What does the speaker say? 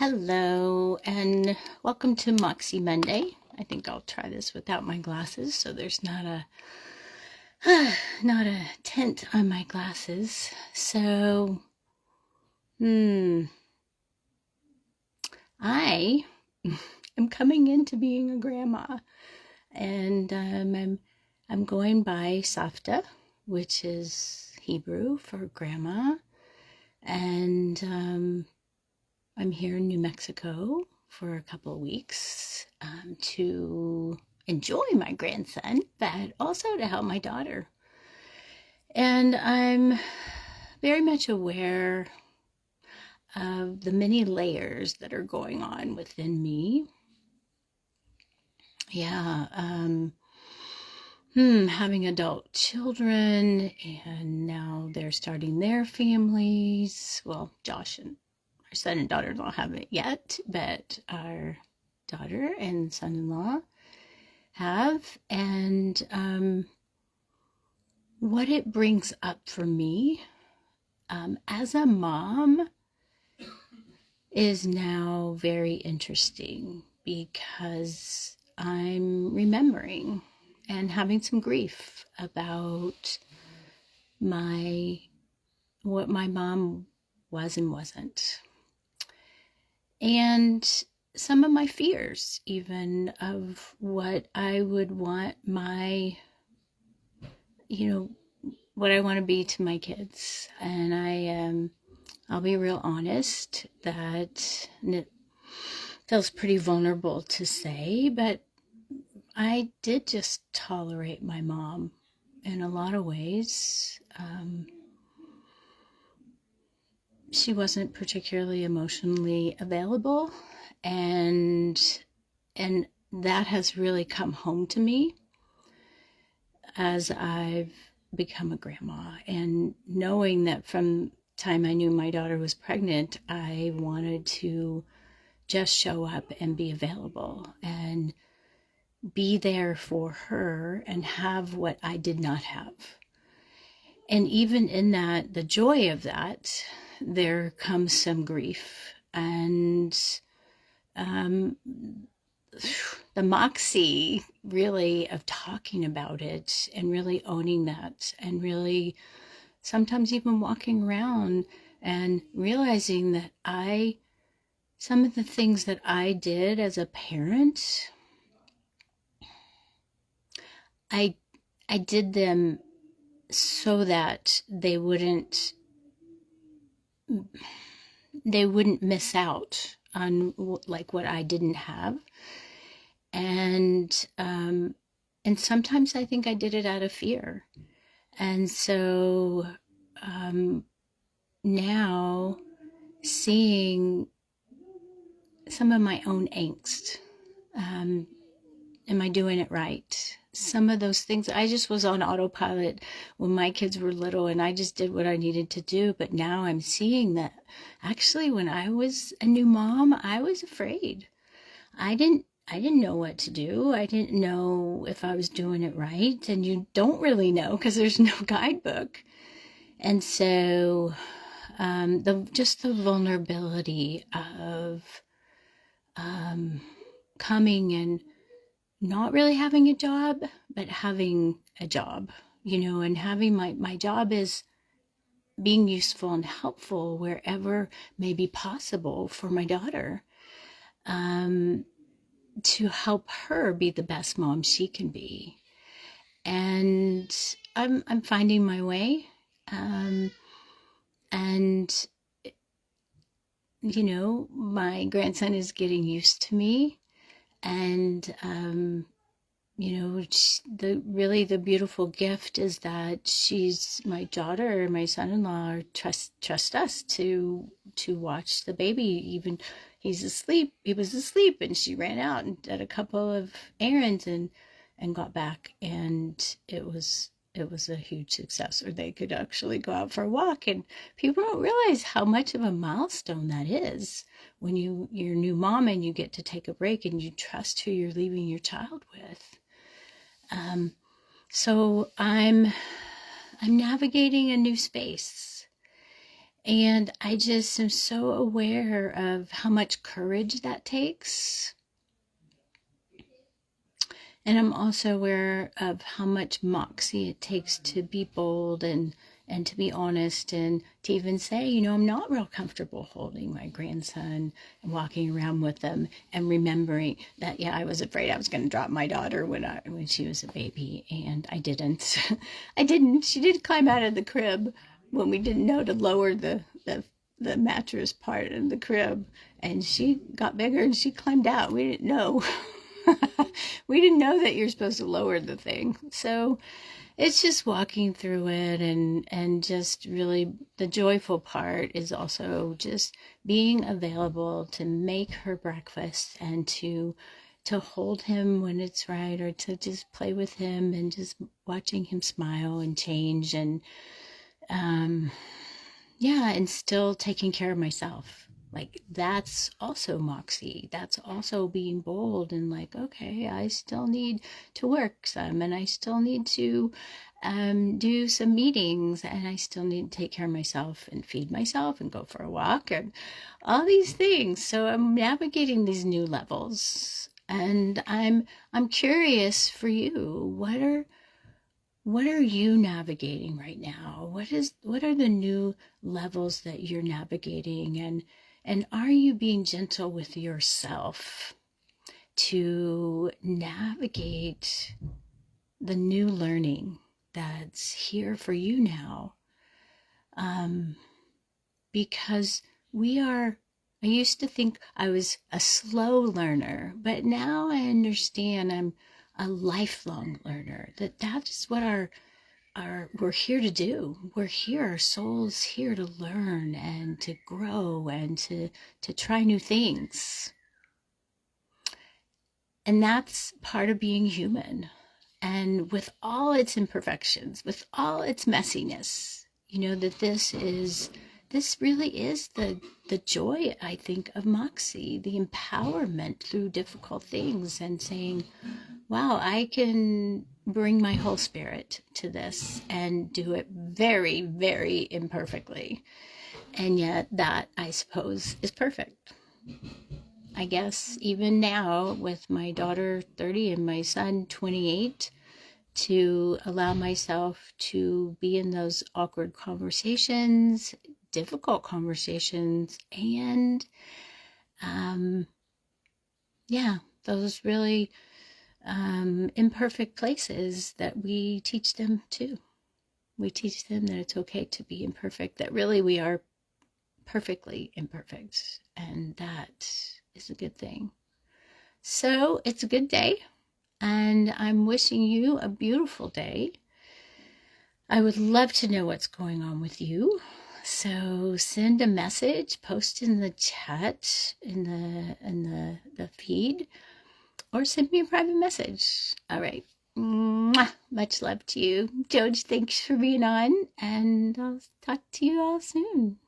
Hello and welcome to Moxie Monday. I think I'll try this without my glasses so there's not a not a tint on my glasses. Hmm, I am coming into being a grandma, and I'm going by Safta, which is Hebrew for grandma, and I'm here in New Mexico for a couple of weeks to enjoy my grandson, but also to help my daughter. And I'm very much aware of the many layers that are going on within me. Yeah, having adult children, and now they're starting their families. Well, Josh and our son and daughter don't have it yet, but our daughter and son-in-law have. And what it brings up for me as a mom is now very interesting because I'm remembering and having some grief about my what my mom was and wasn't. And some of my fears, even of what I would want what I want to be to my kids. And I'll be real honest that it feels pretty vulnerable to say, but I did just tolerate my mom in a lot of ways. She wasn't particularly emotionally available, and and that has really come home to me as I've become a grandma, and knowing that from time I knew my daughter was pregnant, I wanted to just show up and be available and be there for her and have what I did not have. And even in that, the joy of that, there comes some grief and um, the moxie really of talking about it and really owning that, and really sometimes even walking around and realizing that some of the things that I did as a parent, I I did them so that they wouldn't miss out on like what I didn't have. And sometimes I think I did it out of fear. And so um, now seeing some of my own angst, um, am I doing it right? Some of those things, I just was on autopilot when my kids were little and I just did what I needed to do. But now I'm seeing that actually when I was a new mom, I was afraid. I didn't know what to do. I didn't know if I was doing it right. And you don't really know because there's no guidebook. And so the vulnerability of coming and not really having a job, but having a job, and having my job is being useful and helpful wherever may be possible for my daughter, to help her be the best mom she can be. And I'm finding my way. And my grandson is getting used to me, and the beautiful gift is that she's my daughter and my son-in-law trust us to watch the baby. Even he was asleep, and she ran out and did a couple of errands and got back, and it was a huge success, or they could actually go out for a walk. And people don't realize how much of a milestone that is when you're a new mom and you get to take a break and you trust who you're leaving your child with. So I'm navigating a new space, And I just am so aware of how much courage that takes. And I'm also aware of how much moxie it takes to be bold and to be honest and to even say, I'm not real comfortable holding my grandson and walking around with them and remembering that, yeah, I was afraid I was going to drop my daughter when she was a baby, and I didn't. I didn't. She did climb out of the crib when we didn't know to lower the mattress part of the crib, and she got bigger and she climbed out. We didn't know. We didn't know that you're supposed to lower the thing. So it's just walking through it, and just really the joyful part is also just being available to make her breakfast and to hold him when it's right, or to just play with him and just watching him smile and change, and yeah, and still taking care of myself. Like, that's also moxie. That's also being bold and like, okay, I still need to work some, and I still need to do some meetings, and I still need to take care of myself and feed myself and go for a walk and all these things. So I'm navigating these new levels, and I'm curious for you. What are you navigating right now? What are the new levels that you're navigating, and are you being gentle with yourself to navigate the new learning that's here for you now? Because I used to think I was a slow learner, but now I understand I'm a lifelong learner. That is what we're here to do. We're here, our soul's here to learn and to grow and to try new things. And that's part of being human. And with all its imperfections, with all its messiness, that this really is the joy, I think, of Moxie, the empowerment through difficult things, and saying, wow, I can bring my whole spirit to this and do it very, very imperfectly. And yet that, I suppose, is perfect. I guess even now, with my daughter 30 and my son 28, to allow myself to be in those awkward conversations, difficult conversations, and those really imperfect places that we teach them too. We teach them that it's okay to be imperfect, that really we are perfectly imperfect, and that is a good thing. So it's a good day, and I'm wishing you a beautiful day. I would love to know what's going on with you. So send a message, post in the chat, in the feed, or send me a private message. All right. Mwah. Much love to you. George, thanks for being on, and I'll talk to you all soon.